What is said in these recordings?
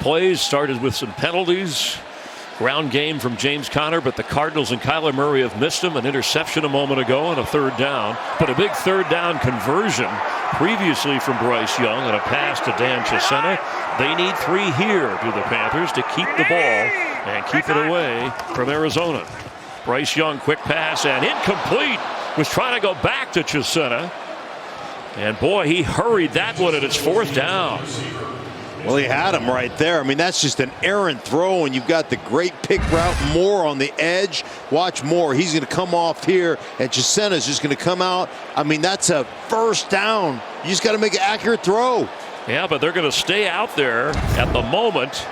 plays, started with some penalties. Ground game from James Conner, but the Cardinals and Kyler Murray have missed him. An interception a moment ago and a third down. But a big third down conversion previously from Bryce Young and a pass to Dan Chisena. They need 3 here, do the Panthers, to keep the ball and keep it away from Arizona. Bryce Young, quick pass and incomplete. Was trying to go back to Chisena. And boy, he hurried that one, and it's 4th down. Well, he had him right there. I mean, that's just an errant throw, and you've got the great pick route. Moore on the edge. Watch Moore. He's going to come off here, and Chisena's just going to come out. I mean, that's a first down. You just got to make an accurate throw. Yeah, but they're going to stay out there at the moment.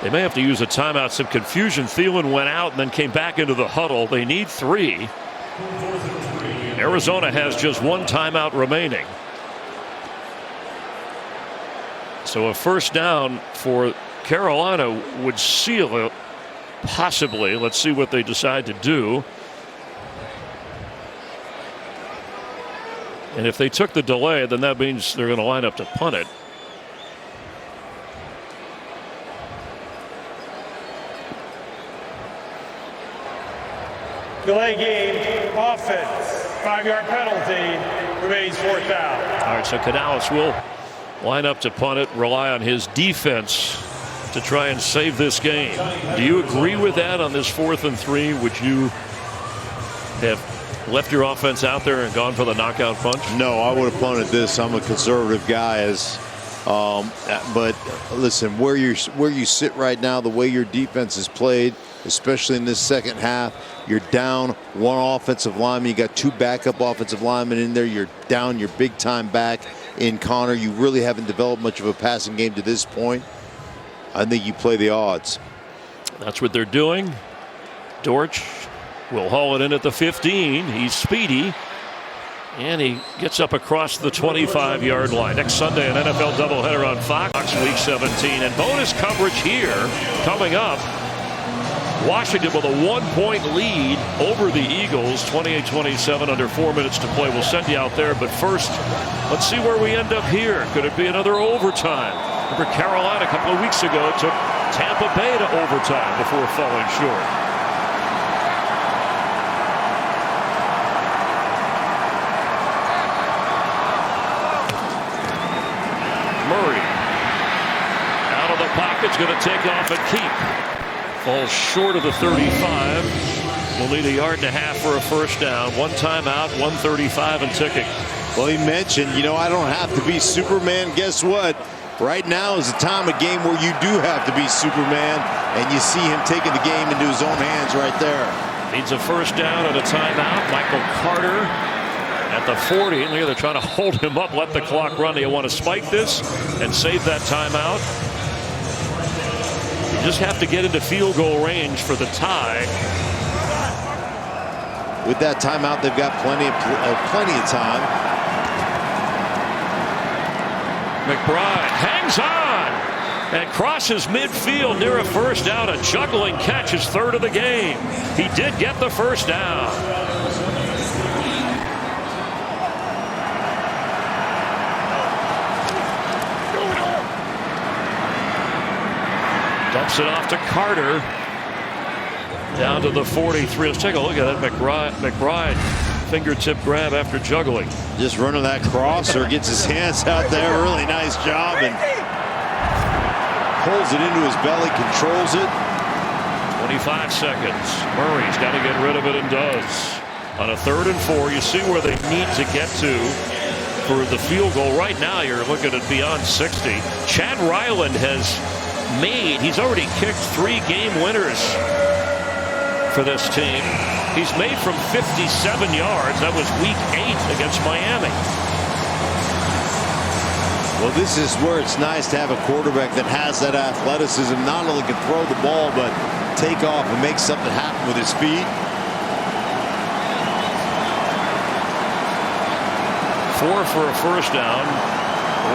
They may have to use a timeout. Some confusion. Thielen went out and then came back into the huddle. They need 3. Arizona has just 1 timeout remaining. So a first down for Carolina would seal it, possibly. Let's see what they decide to do. And if they took the delay, then that means they're going to line up to punt it. Delay game, offense, 5-yard penalty, remains 4th down. All right, so Canales will line up to punt it, rely on his defense to try and save this game. Do you agree with that on this 4th and 3? Would you have left your offense out there and gone for the knockout punch? No, I would have punted this. I'm a conservative guy, but listen, where you sit right now, the way your defense is played, especially in this second half, you're down 1 offensive lineman. You got 2 backup offensive linemen in there. You're down your big time back in Connor. You really haven't developed much of a passing game to this point. I think you play the odds. That's what they're doing. Dortch will haul it in at the 15. He's speedy. And he gets up across the 25-yard line. Next Sunday, an NFL doubleheader on Fox, Week 17. And bonus coverage here coming up. Washington with a 1-point lead over the Eagles, 28-27, under 4 minutes to play. We'll send you out there, but first, let's see where we end up here. Could it be another overtime? Remember, Carolina a couple of weeks ago took Tampa Bay to overtime before falling short. Murray out of the pocket's going to take off and keep. Falls short of the 35. Will need 1.5 yards for a first down. 1 timeout, 1:35 and ticking. Well, he mentioned, I don't have to be Superman. Guess what? Right now is the time of game where you do have to be Superman, and you see him taking the game into his own hands right there. Needs a first down and a timeout. Michael Carter at the 40. They're trying to hold him up, let the clock run. They want to spike this and save that timeout. You just have to get into field goal range for the tie. With that timeout, they've got plenty of time. McBride hangs on and crosses midfield near a first down. A juggling catch, his 3rd of the game. He did get the first down. Dumps it off to Carter. Down to the 43. Let's take a look at that McBride fingertip grab after juggling. Just running that crosser, gets his hands out there. Really nice job, and pulls it into his belly, controls it. 25 seconds. Murray's got to get rid of it and does. On a 3rd and 4, you see where they need to get to for the field goal. Right now, you're looking at beyond 60. Chad Ryland he's already kicked 3 game winners for this team. He's made from 57 yards. That was week 8 against Miami. Well, this is where it's nice to have a quarterback that has that athleticism. Not only can throw the ball, but take off and make something happen with his feet. 4 for a first down,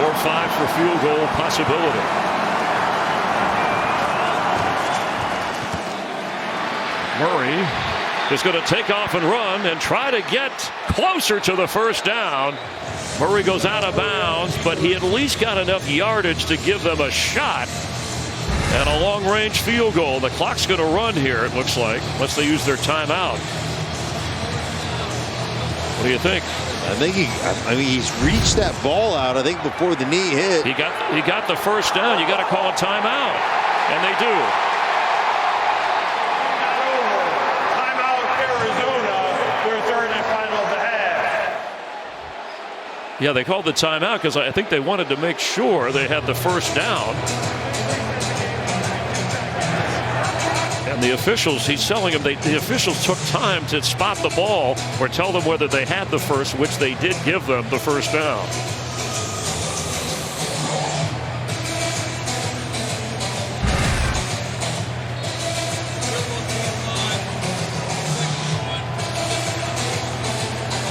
or 5 for field goal possibility. Murray is going to take off and run and try to get closer to the first down. Murray goes out of bounds, but he at least got enough yardage to give them a shot And a long-range field goal. The clock's going to run here, it looks like, unless they use their timeout. What do you think? I think he's reached that ball out, I think, before the knee hit. He got the first down. You got to call a timeout. And they do. Timeout, Arizona. Their third and final of the half. Yeah, they called the timeout because I think they wanted to make sure they had the first down. And the officials, he's telling them, the officials took time to spot the ball or tell them whether they had the first, which they did give them the first down.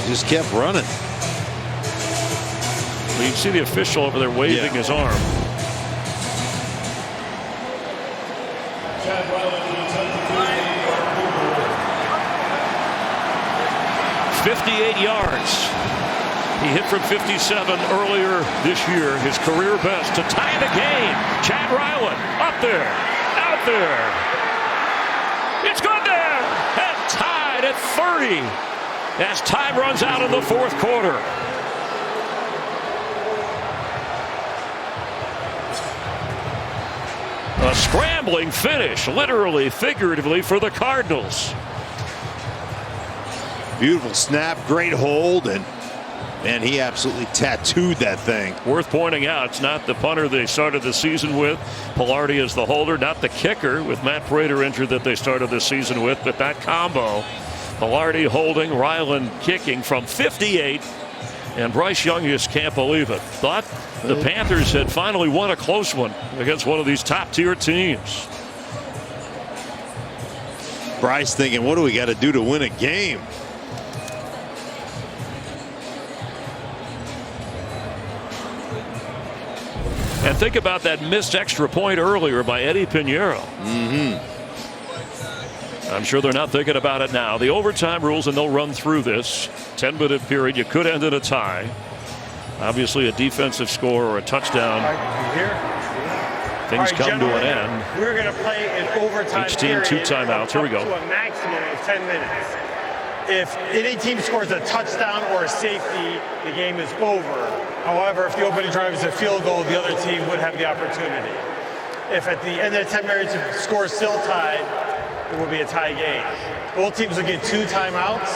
Just kept running. Well, you can see the official over there waving his arm. 58 yards. He hit from 57 earlier this year, his career best to tie the game. Chad Ryland up there, out there. It's good there, and tied at 30 as time runs out in the fourth quarter. A scrambling finish, literally, figuratively, for the Cardinals. Beautiful snap, great hold, and man, he absolutely tattooed that thing. Worth pointing out, it's not the punter they started the season with. Pilardi is the holder, not the kicker with Matt Prater injured that they started the season with, but that combo. Pilardi holding, Ryland kicking from 58, and Bryce Young just can't believe it. Thought the Panthers had finally won a close one against one of these top-tier teams. Bryce thinking, what do we got to do to win a game? And think about that missed extra point earlier by Eddie Pinheiro. I'm sure they're not thinking about it now. The overtime rules, and they'll run through this 10-minute period. You could end in a tie. Obviously, a defensive score or a touchdown. Things come to an end. We're going to play an overtime. Each team 2 timeouts. Here we go. To a maximum of 10 minutes. If any team scores a touchdown or a safety, the game is over. However, if the opening drive is a field goal, the other team would have the opportunity. If at the end of the 10 minutes the score is still tied, it will be a tie game. Both teams will get 2 timeouts.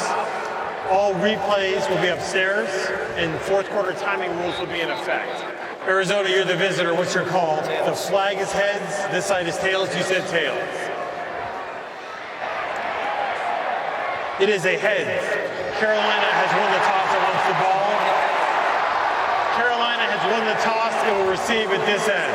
All replays will be upstairs, and fourth quarter timing rules will be in effect. Arizona, you're the visitor. What's your call? The flag is heads. This side is tails. You said tails. It is a heads. Carolina has won the toss and wants the ball. Carolina has won the toss and will receive at this end.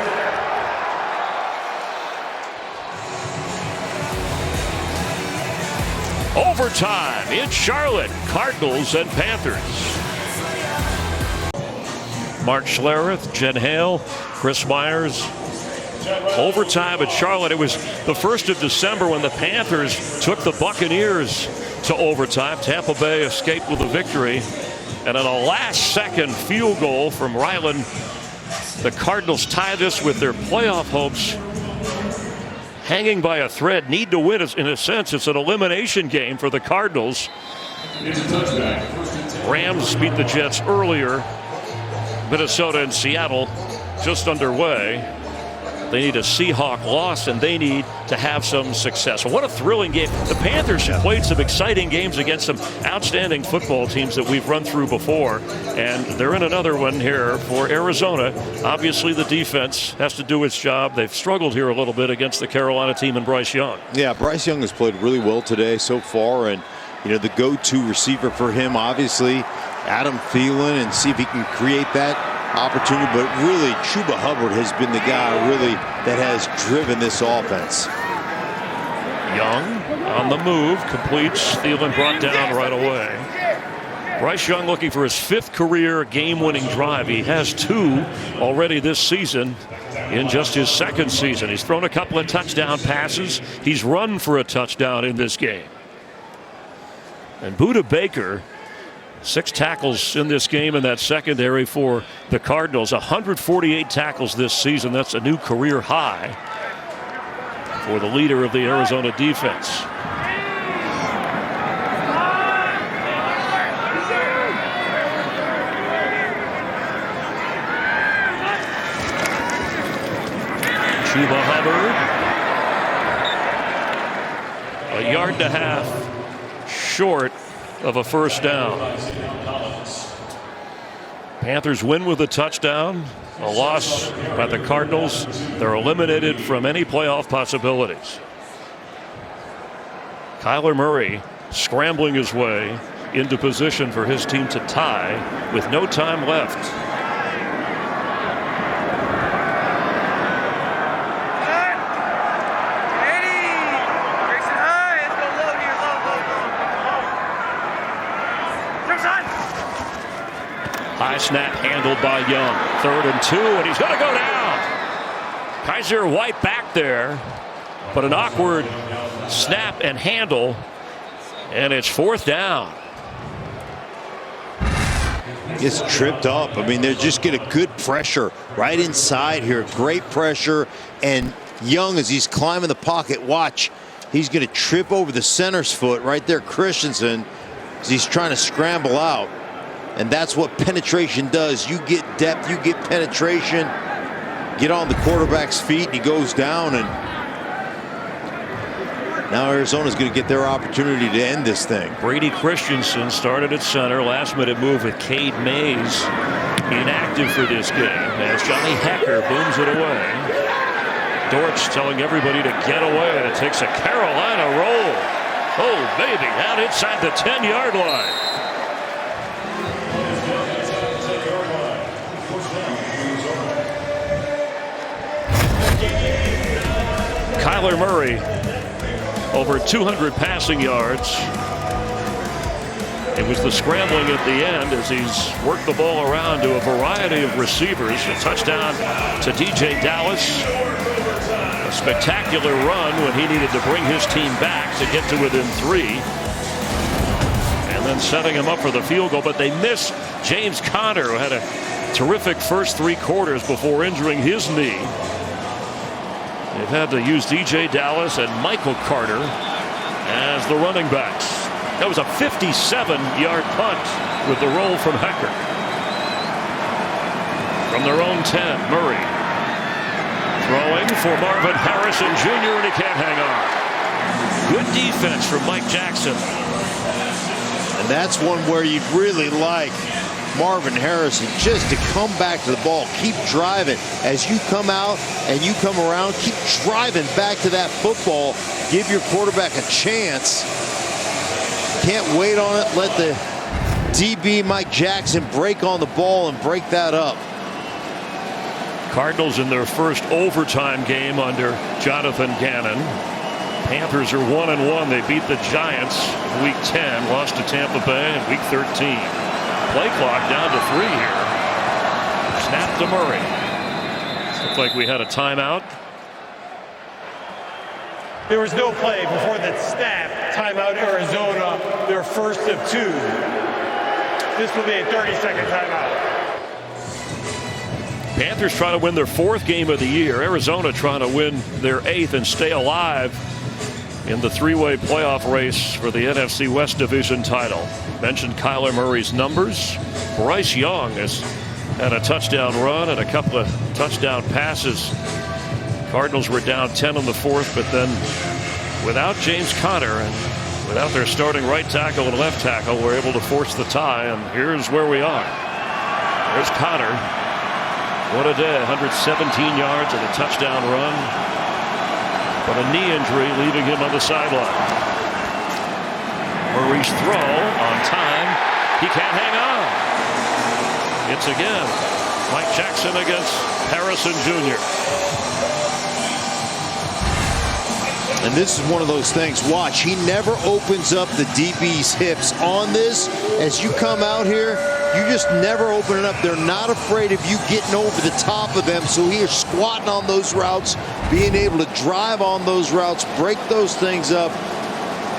Overtime in Charlotte, Cardinals and Panthers. Mark Schlereth, Jen Hale, Chris Myers. Overtime at Charlotte. It was the 1st of December when the Panthers took the Buccaneers to overtime. Tampa Bay escaped with a victory. And on a last-second field goal from Ryland, the Cardinals tie this with their playoff hopes hanging by a thread. Need to win. In a sense, it's an elimination game for the Cardinals. Rams beat the Jets earlier. Minnesota and Seattle just underway. They need a Seahawk loss, and they need to have some success. What a thrilling game. The Panthers have played some exciting games against some outstanding football teams that we've run through before, and they're in another one here for Arizona. Obviously, the defense has to do its job. They've struggled here a little bit against the Carolina team and Bryce Young. Yeah, Bryce Young has played really well today so far, and the go-to receiver for him, obviously, Adam Thielen, and see if he can create that opportunity. But really, Chuba Hubbard has been the guy really that has driven this offense. Young on the move, completes. Thielen brought down right away. Bryce Young looking for his 5th career game-winning drive. He has 2 already this season in just his 2nd season. He's thrown a couple of touchdown passes. He's run for a touchdown in this game. And Budda Baker, 6 tackles in this game in that secondary for the Cardinals. 148 tackles this season. That's a new career high. for the leader of the Arizona defense. Chuba Hubbard, 1.5 yards short of a first down. Panthers win with a touchdown. A loss by the Cardinals. They're eliminated from any playoff possibilities. Kyler Murray scrambling his way into position for his team to tie with no time left. High snap handled by Young. 3rd and 2, and he's going to go down. Kaiser White back there, but an awkward snap and handle, and it's 4th down. Gets tripped up. I mean, they're just getting good pressure right inside here. Great pressure, and Young, as he's climbing the pocket, watch, he's going to trip over the center's foot right there, Christensen, as he's trying to scramble out. And that's what penetration does. You get depth, you get penetration, get on the quarterback's feet, and he goes down. And now Arizona's going to get their opportunity to end this thing. Brady Christensen started at center. Last-minute move with Cade Mays inactive for this game as Johnny Hecker booms it away. Dortch telling everybody to get away, and it takes a Carolina roll. Oh, baby, out inside the 10-yard line. Kyler Murray, over 200 passing yards. It was the scrambling at the end as he's worked the ball around to a variety of receivers. A touchdown to DJ Dallas. A spectacular run when he needed to bring his team back to get to within 3. And then setting him up for the field goal, but they missed James Conner, who had a terrific first 3 quarters before injuring his knee. They've had to use DJ Dallas and Michael Carter as the running backs. That was a 57-yard punt with the roll from Hecker. From their own 10, Murray throwing for Marvin Harrison Jr., and he can't hang on. Good defense from Mike Jackson. And that's one where you'd really like Marvin Harrison just to come back to the ball, keep driving. As you come out and you come around, keep driving back to that football. Give your quarterback a chance. Can't wait on it. Let the DB Mike Jackson break on the ball and break that up. Cardinals in their first overtime game under Jonathan Gannon. Panthers are 1-1. They beat the Giants in Week 10, lost to Tampa Bay in Week 13. Play clock down to 3 here. Snap to Murray. Looks like we had a timeout. There was no play before that snap. Timeout Arizona, their first of 2. This will be a 30-second timeout. Panthers trying to win their 4th game of the year. Arizona trying to win their 8th and stay alive in the 3-way playoff race for the NFC West Division title. Mentioned Kyler Murray's numbers. Bryce Young has had a touchdown run and a couple of touchdown passes. Cardinals were down 10 in the 4th, but then without James Conner and without their starting right tackle and left tackle, were able to force the tie, and here's where we are. There's Conner. What a day, 117 yards and a touchdown run. But a knee injury leaving him on the sideline. Murray's throw on time. He can't hang on. It's again Mike Jackson against Harrison Jr. And this is one of those things. Watch, he never opens up the DB's hips on this. As you come out here, you just never open it up. They're not afraid of you getting over the top of them. So he is squatting on those routes, being able to drive on those routes, break those things up.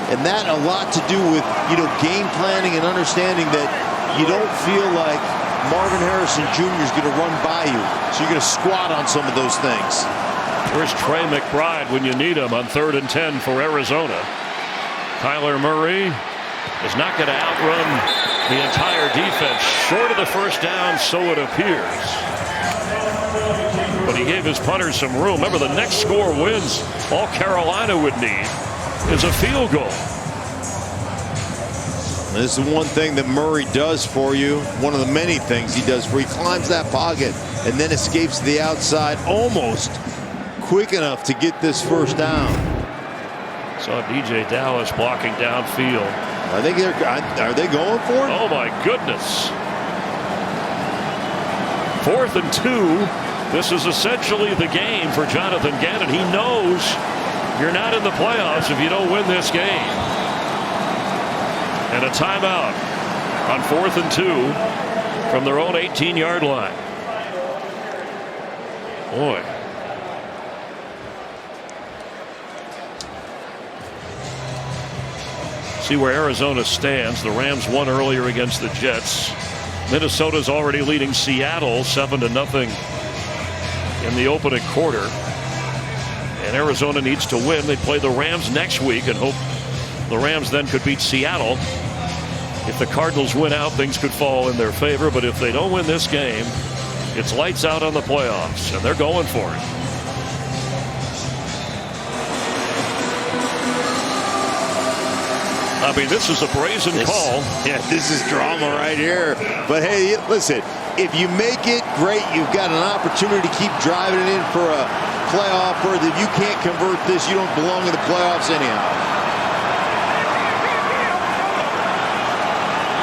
And that a lot to do with, game planning and understanding that you don't feel like Marvin Harrison Jr. is going to run by you. So you're going to squat on some of those things. Where's Trey McBride when you need him on 3rd and 10 for Arizona? Kyler Murray is not going to outrun the entire defense. Short of the first down, so it appears. But he gave his punters some room. Remember, the next score wins. All Carolina would need is a field goal. This is one thing that Murray does for you. One of the many things he does for you. He climbs that pocket and then escapes to the outside almost quick enough to get this first down. Saw DJ Dallas blocking downfield. I think are they going for it? Oh my goodness. 4th and 2. This is essentially the game for Jonathan Gannon. He knows you're not in the playoffs if you don't win this game. And a timeout on 4th and 2 from their own 18-yard line. Boy. See where Arizona stands. The Rams won earlier against the Jets. Minnesota's already leading Seattle 7-0 in the opening quarter. And Arizona needs to win. They play the Rams next week and hope the Rams then could beat Seattle. If the Cardinals win out, things could fall in their favor. But if they don't win this game, it's lights out on the playoffs, and they're going for it. I mean, this is a brazen call. Yeah, this is drama right here. But hey, listen, if you make it, great. You've got an opportunity to keep driving it in for a playoff berth. If you can't convert this, you don't belong in the playoffs anyhow.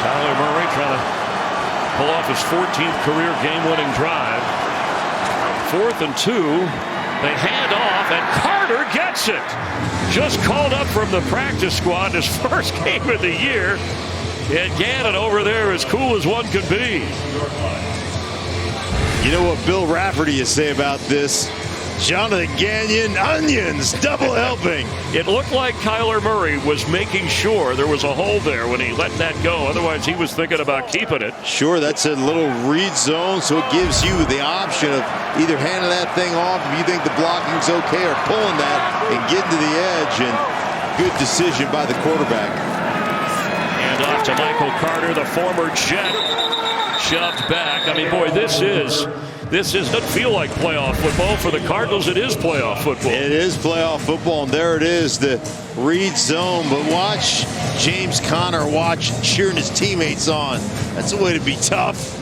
Kyler Murray trying to pull off his 14th career game-winning drive. 4th and 2. They hand off, and Carter gets it. Just called up from the practice squad, his first game of the year. And Gannon over there as cool as one could be. You know what Bill Rafferty has say about this? Jonathan Gannon, onions, double helping. It looked like Kyler Murray was making sure there was a hole there when he let that go. Otherwise, he was thinking about keeping it. Sure, that's a little read zone, so it gives you the option of either handing that thing off if you think the blocking's okay or pulling that and getting to the edge. And good decision by the quarterback. And off to Michael Carter, the former Jet, shoved back. I mean, boy, this doesn't feel like playoff football. For the Cardinals, it is playoff football. It is playoff football, and there it is, the read zone. But watch James Conner cheering his teammates on. That's a way to be tough.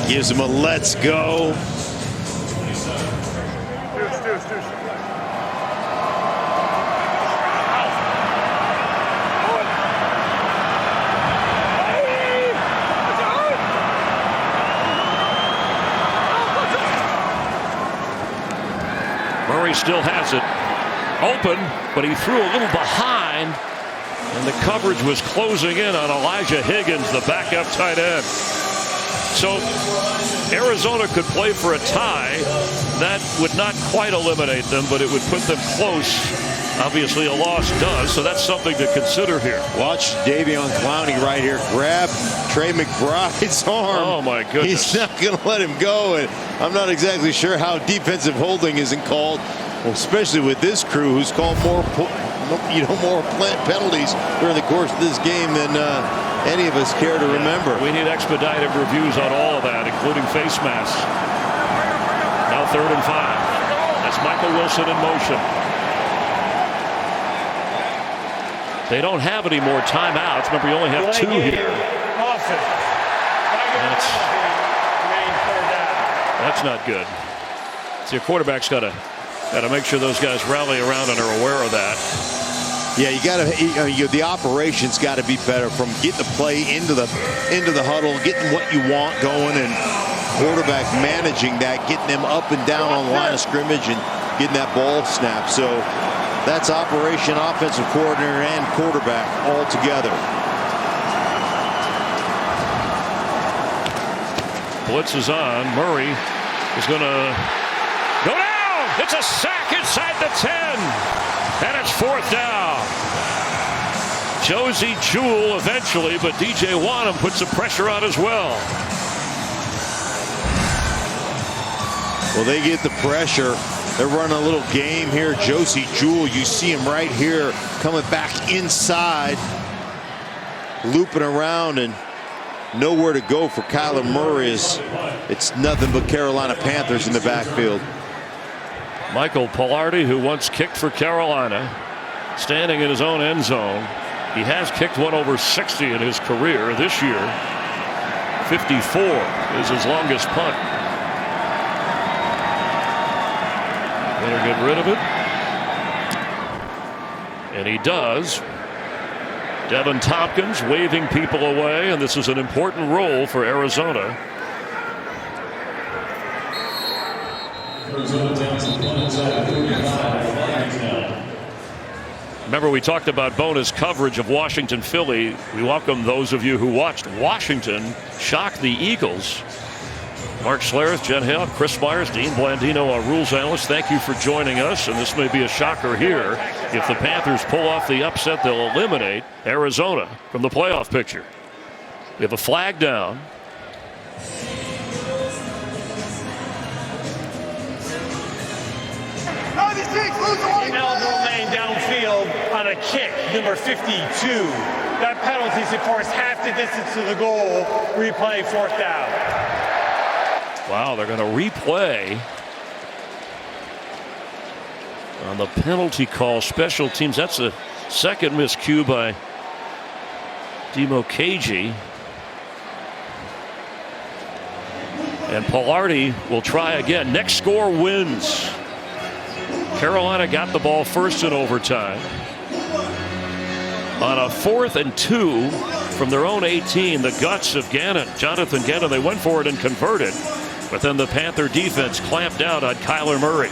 Gives him a let's go. Murray still has it open, but he threw a little behind, and the coverage was closing in on Elijah Higgins, the backup tight end. So Arizona could play for a tie. That would not quite eliminate them, but it would put them close. Obviously, a loss does, so that's something to consider here. Watch Davion Clowney right here grab Trey McBride's arm. Oh, my goodness. He's not going to let him go, and I'm not exactly sure how defensive holding isn't called, well, especially with this crew who's called more penalties during the course of this game than any of us care to remember. We need expedited reviews on all of that, including face masks. Now 3rd and 5. That's Michael Wilson in motion. They don't have any more timeouts. Remember, you only have 2 here. That's not good. So your quarterback's got to make sure those guys rally around and are aware of that. Yeah, you got to. The operations got to be better, from getting the play into the huddle, getting what you want going, and quarterback managing that, getting them up and down on the line of scrimmage, and getting that ball snap. So that's operation, offensive coordinator, and quarterback all together. Blitz is on. Murray is going to go down. It's a sack inside the 10. And it's 4th down. Josie Jewell eventually, but DJ Wanham put some pressure on as well. Well, they get the pressure. They're running a little game here. Josie Jewell, you see him right here coming back inside, looping around, and nowhere to go for Kyler Murray. It's nothing but Carolina Panthers in the backfield. Michael Palardy, who once kicked for Carolina, standing in his own end zone. He has kicked one over 60 in his career. This year, 54 is his longest punt. Better get rid of it. And he does. Devin Tompkins waving people away, and this is an important role for Arizona. Remember, we talked about bonus coverage of Washington-Philly. We welcome those of you who watched Washington shock the Eagles. Mark Schlereth, Jen Hale, Chris Myers, Dean Blandino, our rules analyst, thank you for joining us. And this may be a shocker here. If the Panthers pull off the upset, they'll eliminate Arizona from the playoff picture. We have a flag down. Ineligible lane downfield on a kick, number 52. That penalty is, of course, half the distance to the goal. Replay, 4th down. Wow, they're going to replay on the penalty call. Special teams. That's the second miscue by Demo KG. And Palardy will try again. Next score wins. Carolina got the ball first in overtime. On a 4th and 2 from their own 18, the guts of Jonathan Gannon, they went for it and converted. But then the Panther defense clamped down on Kyler Murray.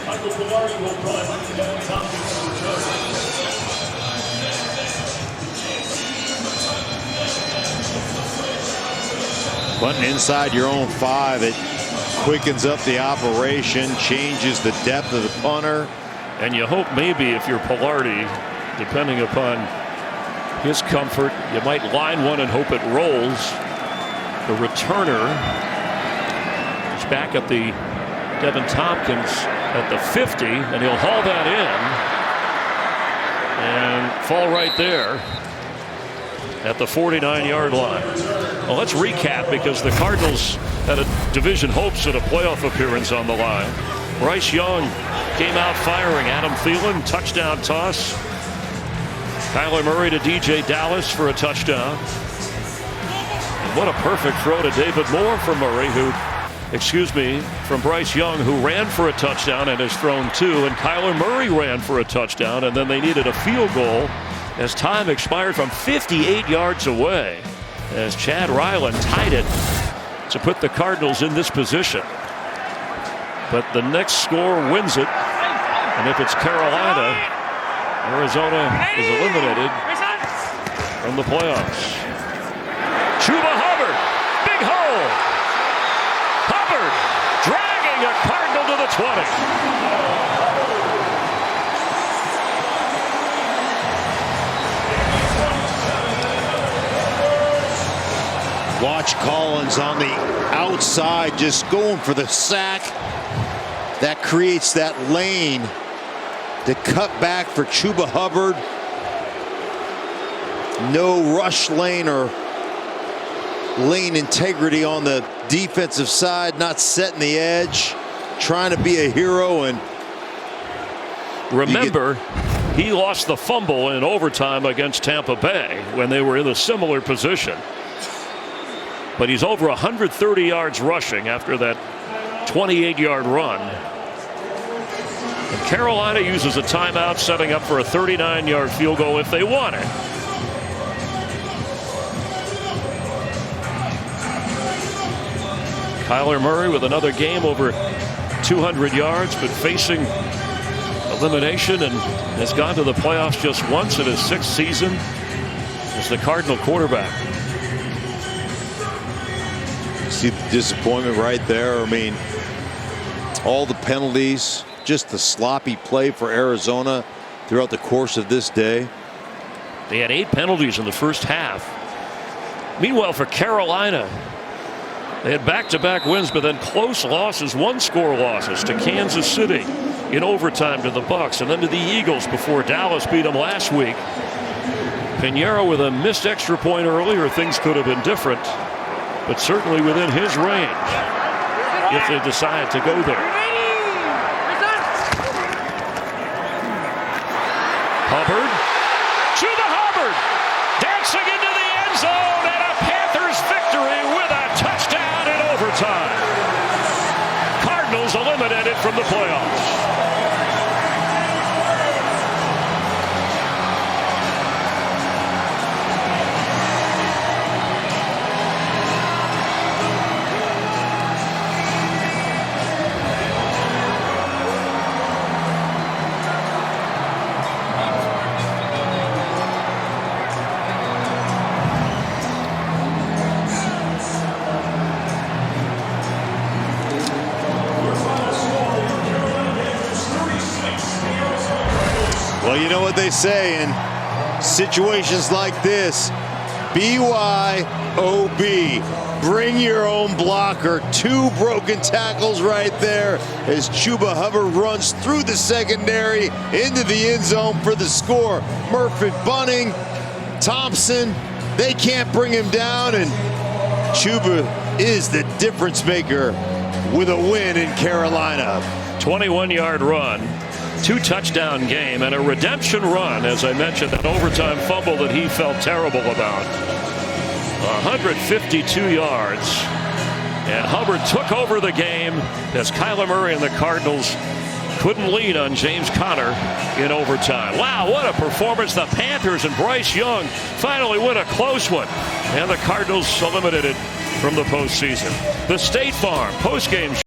But inside your own 5, it quickens up the operation, changes the depth of the punter. And you hope maybe if you're Palardy, depending upon his comfort, you might line one and hope it rolls. The returner is back at the Devin Tompkins at the 50, and he'll haul that in and fall right there at the 49-yard line. Well, let's recap, because the Cardinals had a division hopes at a playoff appearance on the line. Bryce Young came out firing. Adam Thielen, touchdown toss. Kyler Murray to DJ Dallas for a touchdown. And what a perfect throw to David Moore from Murray, from Bryce Young, who ran for a touchdown and has thrown 2. And Kyler Murray ran for a touchdown, and then they needed a field goal as time expired from 58 yards away, as Chad Ryland tied it to put the Cardinals in this position. But the next score wins it. And if it's Carolina, Arizona is eliminated from the playoffs. Chuba Hubbard, big hole. Hubbard dragging a Cardinal to the 20. Watch Collins on the outside, just going for the sack. That creates that lane to cut back for Chuba Hubbard. No rush lane or lane integrity on the defensive side, not setting the edge, trying to be a hero. And remember, he lost the fumble in overtime against Tampa Bay when they were in a similar position. But he's over 130 yards rushing after that 28-yard run. And Carolina uses a timeout, setting up for a 39-yard field goal if they want it. Kyler Murray with another game over 200 yards, but facing elimination, and has gone to the playoffs just once in his 6th season as the Cardinal quarterback. See the disappointment right there. I mean, all the penalties, just the sloppy play for Arizona throughout the course of this day. They had 8 penalties in the first half. Meanwhile, for Carolina, They had back-to-back wins, but then close losses, one-score losses to Kansas City in overtime, to the Bucs, and then to the Eagles before Dallas beat them last week. Pinheiro with a missed extra point earlier. Things could have been different, but certainly within his range if they decide to go there. Hubbard, Chuba Hubbard, dancing into the end zone, and a Panthers victory with a touchdown in overtime. Cardinals eliminated from the playoffs. Well, you know what they say in situations like this, BYOB, bring your own blocker. 2 broken tackles right there as Chuba Hubbard runs through the secondary into the end zone for the score. Murphy, Bunning, Thompson, they can't bring him down, and Chuba is the difference maker with a win in Carolina. 21-yard run, 2-touchdown game, and a redemption run. As I mentioned, that overtime fumble that he felt terrible about. 152 yards, and Hubbard took over the game as Kyler Murray and the Cardinals couldn't lead on James Conner in overtime. Wow, what a performance. The Panthers and Bryce Young finally win a close one, and the Cardinals eliminated from the postseason. The State Farm postgame